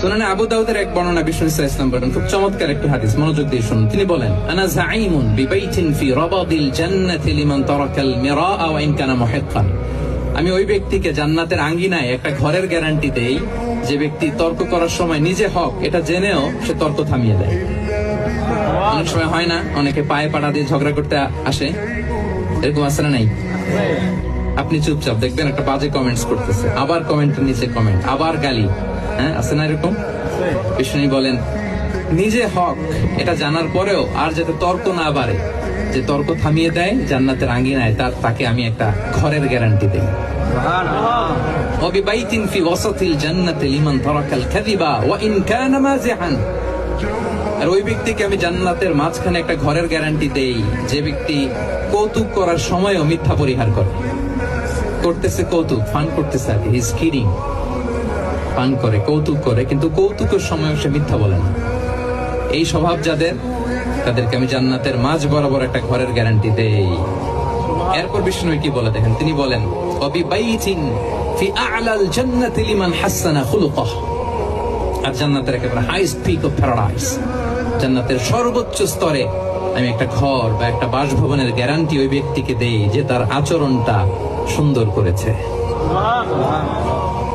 সুনানে আবু দাউদের এক বর্ণনা বিষ্ণু ইসলাম বলেন, খুব চমৎকার একটি হাদিস, মনোযোগ দিয়ে শুনুন। তিনি বলেন, আনা যাঈমুন বিবাইতিন ফি রাবাদিল জান্নাতি লিমান তারাকাল মিরাআ ওয়া ইন কানা মুহিক্কান। আমি ওই ব্যক্তিকে জান্নাতের আঙ্গিনায় একটা ঘরের গ্যারান্টি দেই যে ব্যক্তি তর্ক করার সময় নিজে হক এটা জেনেও সে তর্ক থামিয়ে দেয়। অনেক সময় হয় না, অনেকে পায়ে পাড়া দিয়ে ঝগড়া করতে আসে, এরকম আছে না নাই? আপনি চুপচাপ দেখবেন একটা বাজে কমেন্টস করতেছে, আবার কমেন্টের নিচে কমেন্ট, আবার গালি, হ্যাঁ আছে না এরকম? বিষ্ণু বলেন, নিজে হক এটা জানার পরেও আর যাতে তর্ক না বাড়ে, যে তর্ক থামিয়ে দেয় জান্নাতের আঙ্গিনায়, তাকে আমি একটা ঘরের গ্যারান্টি দেই। ওয়াবিবাইতিন ফি ওয়াসাতিল জান্নাতি লিমান তারাকাল কাযিবা ওয়া ইন কানা মাযিহান। আর ওই ব্যক্তিকে আমি জান্নাতের মাঝখানে একটা ঘরের গ্যারান্টি দেই যে ব্যক্তি কৌতুক করার সময়ও মিথ্যা পরিহার করে। করতেছে কৌতুক, ফান করতেছে আর কি, হি ইজ কিডিং, ফান করে, কৌতুক করে, কিন্তু কৌতুকের সময়ও সে মিথ্যা বলে না। এই স্বভাব যাদের, তাদেরকে আমি জান্নাতের মাঝ বরাবর একটা ঘরের গ্যারান্টি দেই। এরপর বিষ্ণু কি বলে দেখেন, তিনি বলেন, ওয়াবিবাইতিন ফি আ'লাল জান্নাতি লিমান হাসানা খুলুকাহু। আর জান্নাতের একেবারে হাইস্ট পিক অফ প্যারাডাইস, জান্নাতের সর্বোচ্চ স্তরে আমি একটা ঘর বা একটা বাসভবনের গ্যারান্টি ওই ব্যক্তিকে দেই যে তার আচরণটা সুন্দর করেছে।